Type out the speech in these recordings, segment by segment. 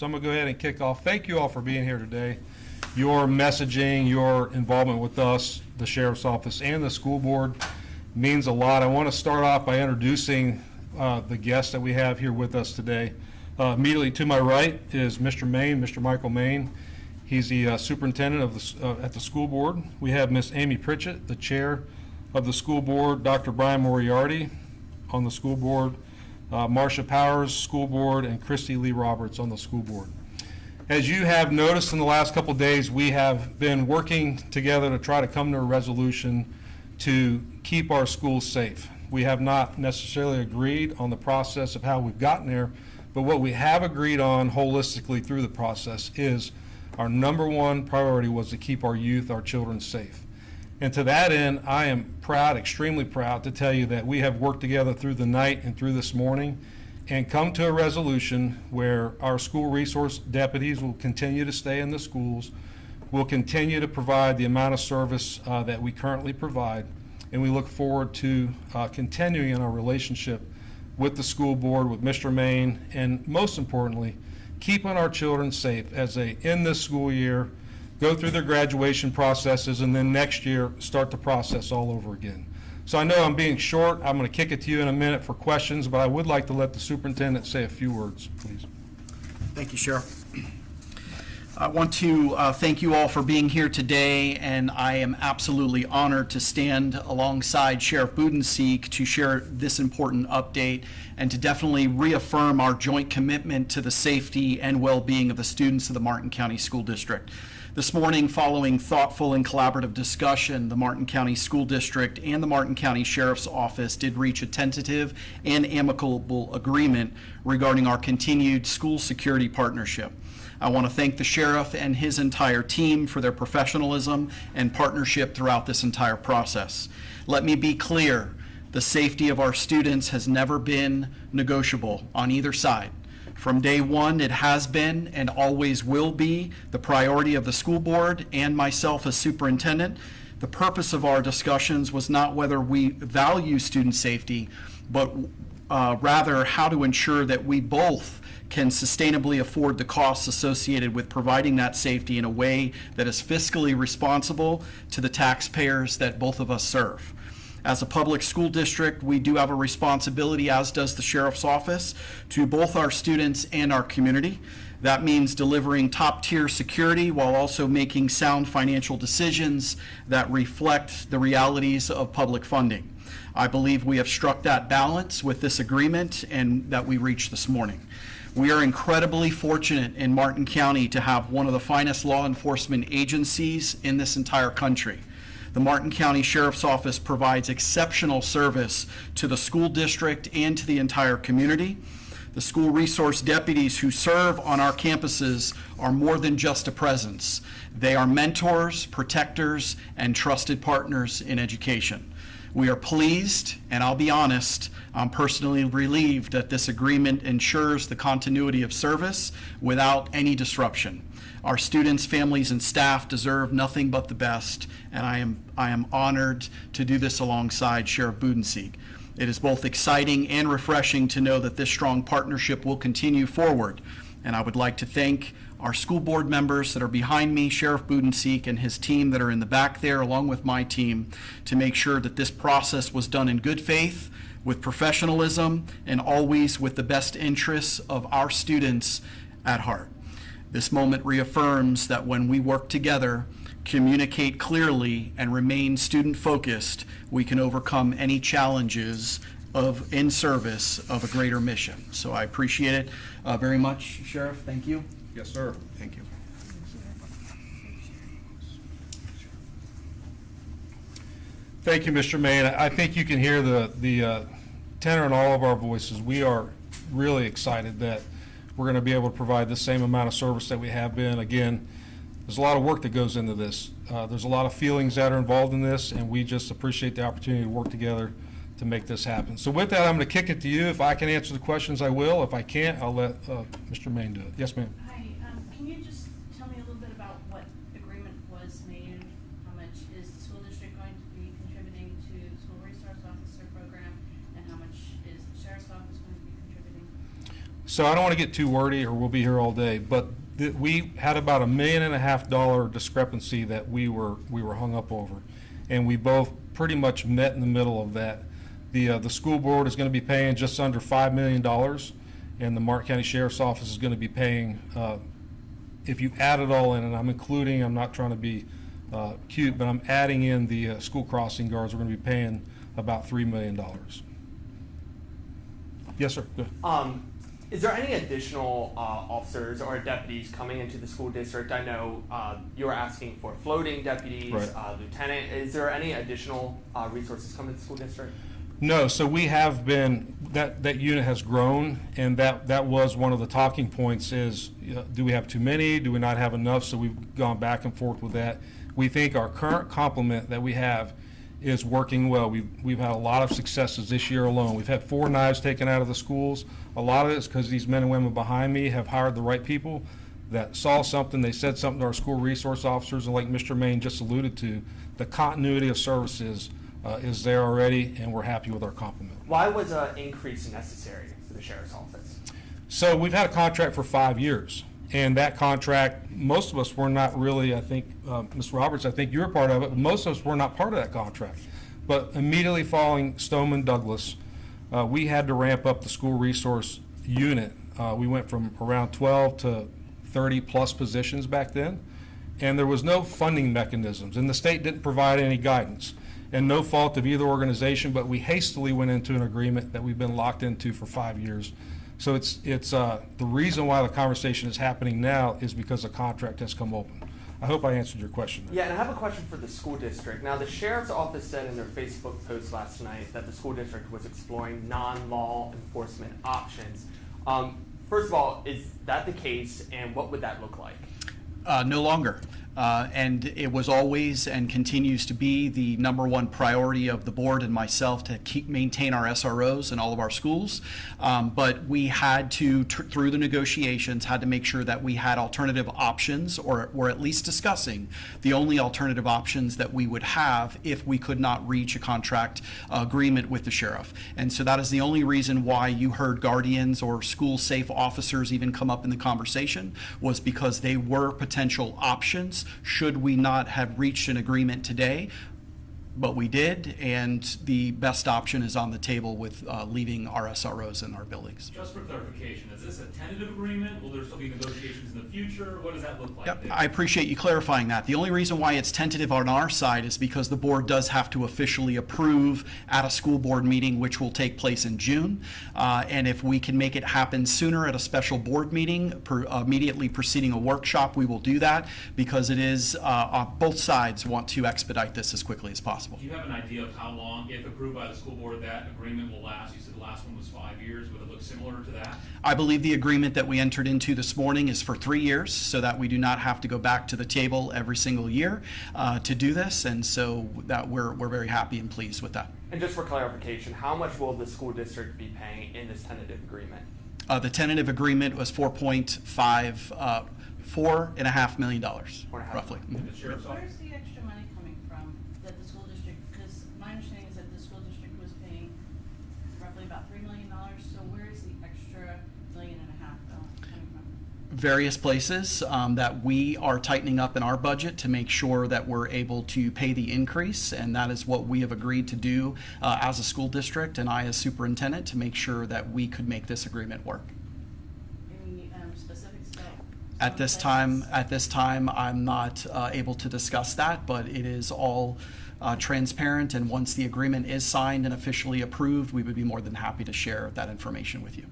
So I'm going to go ahead and kick off. Thank you all for being here today. Your messaging, your involvement with us, the Sheriff's Office, and the school board means a lot. I want to start off by introducing the guests that we have here with us today. Immediately to my right is Mr. Main, Mr. Michael Main. He's the superintendent of at the school board. We have Miss Amy Pritchett, the chair of the school board, Dr. Brian Moriarty on the school board, Marcia Powers, school board, and Christy Lee Roberts on the school board. As you have noticed in the last couple of days, we have been working together to try to come to a resolution to keep our schools safe. We have not necessarily agreed on the process of how we've gotten there, but what we have agreed on holistically through the process is our number one priority was to keep our youth, our children safe. And to that end, I am proud, extremely proud to tell you that we have worked together through the night and through this morning and come to a resolution where our school resource deputies will continue to stay in the schools, will continue to provide the amount of service that we currently provide, and we look forward to continuing in our relationship with the school board, with Mr. Main, and most importantly, keeping our children safe as they end this school year, go through their graduation processes, and then next year start the process all over again. So I know I'm being short. I'm going to kick it to you in a minute for questions, but I would like to let the superintendent say a few words, please. Thank you, Sheriff. I want to thank you all for being here today, and I am absolutely honored to stand alongside Sheriff Budenseek to share this important update and to definitely reaffirm our joint commitment to the safety and well-being of the students of the Martin County School District. This morning, following thoughtful and collaborative discussion, the Martin County School District and the Martin County Sheriff's Office did reach a tentative and amicable agreement regarding our continued school security partnership. I want to thank the sheriff and his entire team for their professionalism and partnership throughout this entire process. Let me be clear, the safety of our students has never been negotiable on either side. From day one, it has been and always will be the priority of the school board and myself as superintendent. The purpose of our discussions was not whether we value student safety, but rather how to ensure that we both can sustainably afford the costs associated with providing that safety in a way that is fiscally responsible to the taxpayers that both of us serve. As a public school district, we do have a responsibility, as does the Sheriff's Office, to both our students and our community. That means delivering top-tier security while also making sound financial decisions that reflect the realities of public funding. I believe we have struck that balance with this agreement and that we reached this morning. We are incredibly fortunate in Martin County to have one of the finest law enforcement agencies in this entire country. The Martin County Sheriff's Office provides exceptional service to the school district and to the entire community. The school resource deputies who serve on our campuses are more than just a presence. They are mentors, protectors, and trusted partners in education. We are pleased, and I'll be honest, I'm personally relieved that this agreement ensures the continuity of service without any disruption. Our students, families, and staff deserve nothing but the best, and I am honored to do this alongside Sheriff Budenseek. It is both exciting and refreshing to know that this strong partnership will continue forward, and I would like to thank our school board members that are behind me, Sheriff Budenseek and his team that are in the back there, along with my team, to make sure that this process was done in good faith, with professionalism, and always with the best interests of our students at heart. This moment reaffirms that when we work together, communicate clearly, and remain student-focused, we can overcome any challenges in service of a greater mission. So I appreciate it very much, Sheriff. Thank you. Yes, sir. Thank you. Thank you, Mr. Main. I think you can hear the tenor in all of our voices. We are really excited that we're going to be able to provide the same amount of service that we have been. Again, there's a lot of work that goes into this. There's a lot of feelings that are involved in this, and we just appreciate the opportunity to work together to make this happen. So with that, I'm going to kick it to you. If I can answer the questions, I will. If I can't, I'll let Mr. Main do it. Yes, ma'am. Hi, can you just tell me a little bit about what agreement was made? How much is the school district going to be contributing to the school resource officer program, and how much is the sheriff's office going to be contributing? So I don't want to get too wordy or we'll be here all day, but we had about $1.5 million discrepancy that we were hung up over. And we both pretty much met in the middle of that. The school board is going to be paying just under $5 million, and the Martin County Sheriff's Office is going to be paying, if you add it all in, and I'm not trying to be cute, but I'm adding in the school crossing guards, we're going to be paying about $3 million. Yes, sir. Go ahead. Is there any additional officers or deputies coming into the school district? I know you were asking for floating deputies, Right. lieutenant. Is there any additional resources coming to the school district? No, so we have been, that unit has grown, and that was one of the talking points is, do we have too many? Do we not have enough? So we've gone back and forth with that. We think our current complement that we have is working well. We've had a lot of successes this year alone. We've had 4 knives taken out of the schools. A lot of it is because these men and women behind me have hired the right people that saw something, they said something to our school resource officers, and like Mr. Main just alluded to, the continuity of services is there already, and we're happy with our complement. Why was an increase necessary for the sheriff's office? So we've had a contract for 5 years, and that contract, most of us were not really, I think, Ms. Roberts, I think you were part of it, but most of us were not part of that contract. But immediately following Stoneman Douglas, we had to ramp up the school resource unit. We went from around 12 to 30 plus positions back then, and there was no funding mechanisms, and the state didn't provide any guidance. And no fault of either organization, but we hastily went into an agreement that we've been locked into for 5 years. So it's the reason why the conversation is happening now is because the contract has come open. I hope I answered your question. Yeah, and I have a question for the school district. Now, the sheriff's office said in their Facebook post last night that the school district was exploring non-law enforcement options. First of all, is that the case, and what would that look like? No longer. And it was always and continues to be the #1 priority of the board and myself to maintain our SROs in all of our schools. But we had to, through the negotiations, had to make sure that we had alternative options, or were at least discussing the only alternative options that we would have if we could not reach a contract agreement with the sheriff. And so that is the only reason why you heard guardians or school safe officers even come up in the conversation, was because they were potential options should we not have reached an agreement today. But we did, and the best option is on the table with leaving our SROs in our buildings. Just for clarification, is this a tentative agreement? Will there still be negotiations in the future? What does that look like? Yep, there? I appreciate you clarifying that. The only reason why it's tentative on our side is because the board does have to officially approve at a school board meeting, which will take place in June. And if we can make it happen sooner at a special board meeting, immediately preceding a workshop, we will do that, because it is, both sides want to expedite this as quickly as possible. Do you have an idea of how long, if approved by the school board, that agreement will last? You said the last one was 5 years. Would it look similar to that? I believe the agreement that we entered into this morning is for 3 years, so that we do not have to go back to the table every single year to do this, and so that we're very happy and pleased with that. And just for clarification, how much will the school district be paying in this tentative agreement? The tentative agreement was $4.5 million, roughly. And the sheriff's office? Where's the extra money coming from that the school district, because my understanding is that the school district was paying roughly about $3 million, so where is the extra $1.5 million coming from? Various places that we are tightening up in our budget to make sure that we're able to pay the increase, and that is what we have agreed to do as a school district and I as superintendent, to make sure that we could make this agreement work. Any specifics about? At this time, I'm not able to discuss that, but it is all transparent, and once the agreement is signed and officially approved, we would be more than happy to share that information with you.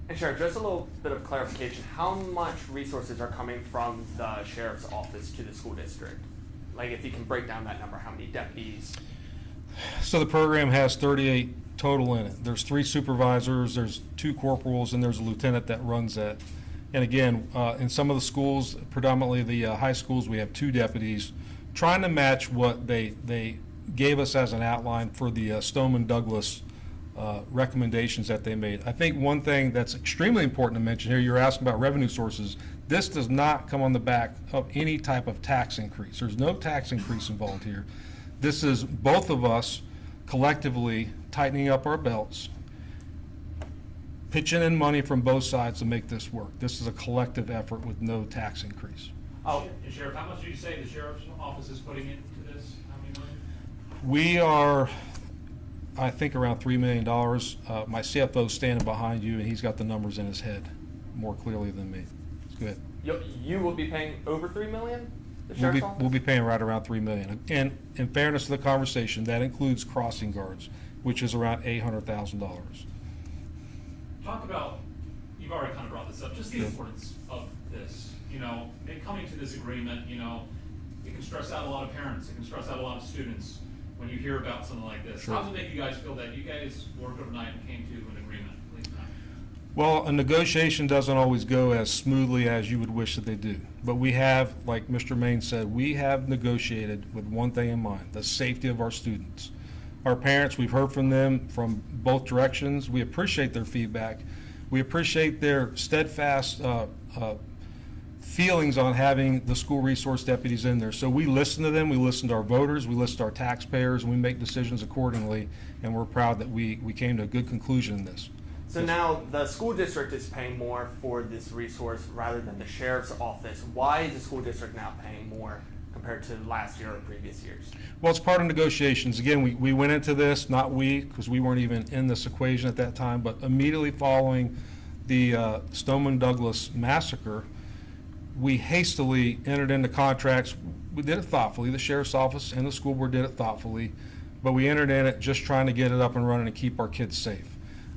And Sheriff, just a little bit of clarification. How much resources are coming from the sheriff's office to the school district? Like, if you can break down that number, how many deputies? So the program has 38 total in it. There's 3 supervisors, there's 2 corporals, and there's a lieutenant that runs that. And again, in some of the schools, predominantly the high schools, we have 2 deputies, trying to match what they gave us as an outline for the Stoneman Douglas recommendations that they made. I think one thing that's extremely important to mention here, you're asking about revenue sources. This does not come on the back of any type of tax increase. There's no tax increase involved here. This is both of us collectively tightening up our belts, pitching in money from both sides to make this work. This is a collective effort with no tax increase. Oh, And Sheriff, how much did you say the sheriff's office is putting into this? How many money? We are, I think, around $3 million. My CFO's standing behind you, and he's got the numbers in his head more clearly than me. It's good. you will be paying over $3 million? The We'll sheriff's be, office? we'll be paying right around $3 million. And in fairness to the conversation, that includes crossing guards, which is around $800,000. Talk about, you've already kind of brought this up, just the importance of this. You know, coming to this agreement, you know, it can stress out a lot of parents, it can stress out a lot of students when you hear about something like this. Sure. How does it make you guys feel that you guys worked overnight and came to an agreement? Please, Matt. Well, a negotiation doesn't always go as smoothly as you would wish that they do. But we have, like Mr. Main said, we have negotiated with one thing in mind, the safety of our students. Our parents, we've heard from them from both directions. We appreciate their feedback. We appreciate their steadfast feelings on having the school resource deputies in there. So we listen to them, we listen to our voters, we listen to our taxpayers, and we make decisions accordingly, and we're proud that we came to a good conclusion in this. So now the school district is paying more for this resource rather than the sheriff's office. Why is the school district now paying more compared to last year or previous years? Well, it's part of negotiations. Again, we went into this, not we, because we weren't even in this equation at that time, but immediately following the Stoneman Douglas massacre, we hastily entered into contracts. We did it thoughtfully. The sheriff's office and the school board did it thoughtfully, but we entered in it just trying to get it up and running and keep our kids safe.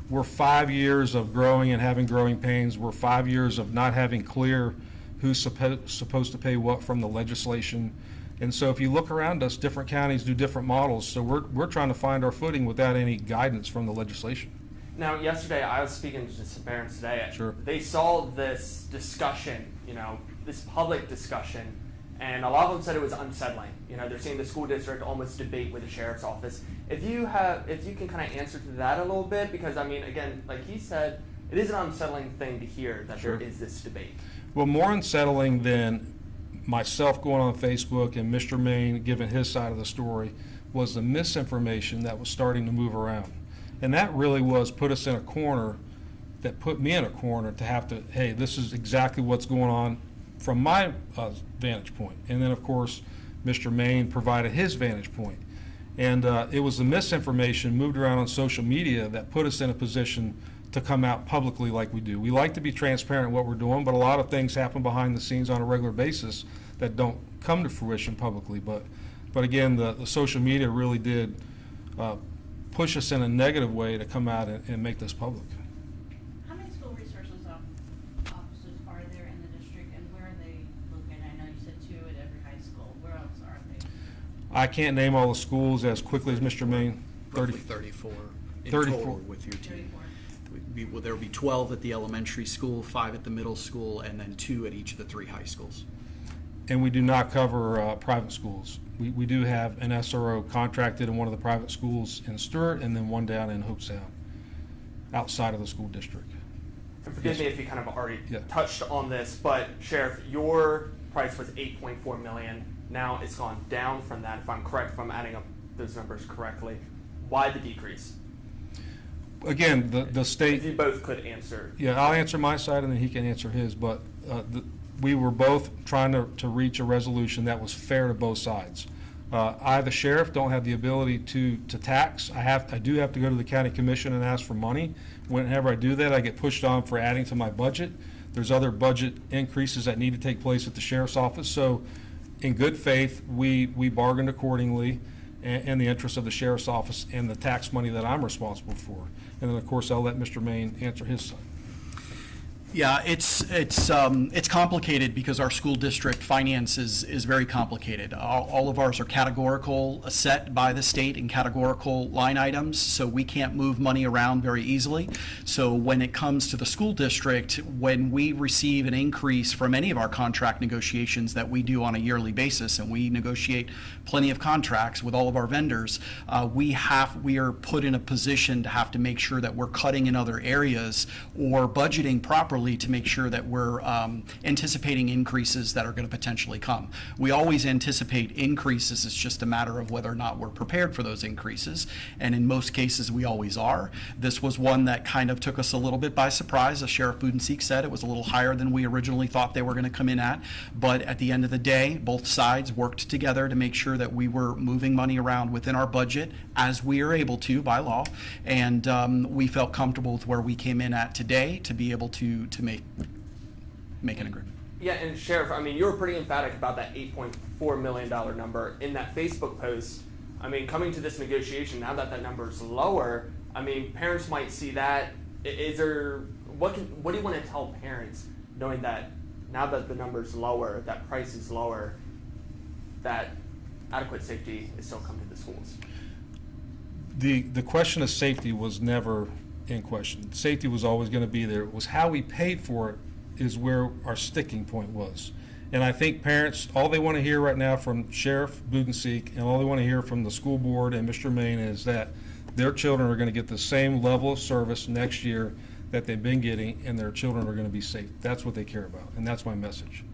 We're 5 years of growing and having growing pains. We're 5 years of not having clear who's supposed to pay what from the legislation. And so if you look around us, different counties do different models. So we're trying to find our footing without any guidance from the legislation. Now, yesterday I was speaking to some parents today. Sure. They saw this discussion, you know, this public discussion, and a lot of them said it was unsettling. You know, they're seeing the school district almost debate with the sheriff's office. If you can kind of answer to that a little bit, because I mean, again, like he said, it is an unsettling thing to hear that Sure. there is this debate. Well, more unsettling than myself going on Facebook and Mr. Main giving his side of the story was the misinformation that was starting to move around. And that really put us in a corner, that put me in a corner to have to, hey, this is exactly what's going on from my vantage point. And then, of course, Mr. Main provided his vantage point. And it was the misinformation moved around on social media that put us in a position to come out publicly like we do. We like to be transparent in what we're doing, but a lot of things happen behind the scenes on a regular basis that don't come to fruition publicly. But again, the social media really did push us in a negative way to come out and make this public. How many school resources offices are there in the district, and where are they located? I know you said 2 at every high school. Where else are they? I can't name all the schools as quickly as Mr. Main. Roughly 34 in 34. total with your team. 34. There'll be 12 at the elementary school, 5 at the middle school, and then 2 at each of the 3 high schools. And we do not cover private schools. We do have an SRO contracted in one of the private schools in Stewart, and then one down in Hope Sound, outside of the school district. And forgive Yes. me if you kind of already Yeah. touched on this, but Sheriff, your price was $8.4 million. Now it's gone down from that, if I'm correct, if I'm adding up those numbers correctly. Why the decrease? Again, the If you state, both could answer. yeah, I'll answer my side and then he can answer his, but we were both trying to reach a resolution that was fair to both sides. I, the sheriff, don't have the ability to tax. I do have to go to the county commission and ask for money. Whenever I do that, I get pushed on for adding to my budget. There's other budget increases that need to take place at the sheriff's office. So in good faith, we bargained accordingly in the interest of the sheriff's office and the tax money that I'm responsible for. And then, of course, I'll let Mr. Main answer his side. Yeah, it's complicated because our school district finance is very complicated. All of ours are categorical set by the state in categorical line items, so we can't move money around very easily. So when it comes to the school district, when we receive an increase from any of our contract negotiations that we do on a yearly basis, and we negotiate plenty of contracts with all of our vendors, we are put in a position to have to make sure that we're cutting in other areas or budgeting properly properly to make sure that we're anticipating increases that are going to potentially come. We always anticipate increases. It's just a matter of whether or not we're prepared for those increases. And in most cases, we always are. This was one that kind of took us a little bit by surprise. As Sheriff Budenseek said, it was a little higher than we originally thought they were going to come in at. But at the end of the day, both sides worked together to make sure that we were moving money around within our budget as we are able to by law. And we felt comfortable with where we came in at today to be able to make an agreement. Yeah, and Sheriff, I mean, you were pretty emphatic about that $8.4 million number in that Facebook post. I mean, coming to this negotiation, now that that number is lower, I mean, parents might see that. Is there, what do you want to tell parents, knowing that now that the number is lower, that price is lower, that adequate safety is still coming to the schools? The question of safety was never in question. Safety was always going to be there. It was how we paid for it is where our sticking point was. And I think parents, all they want to hear right now from Sheriff Budenseek and all they want to hear from the school board and Mr. Main is that their children are going to get the same level of service next year that they've been getting, and their children are going to be safe. That's what they care about, and that's my message.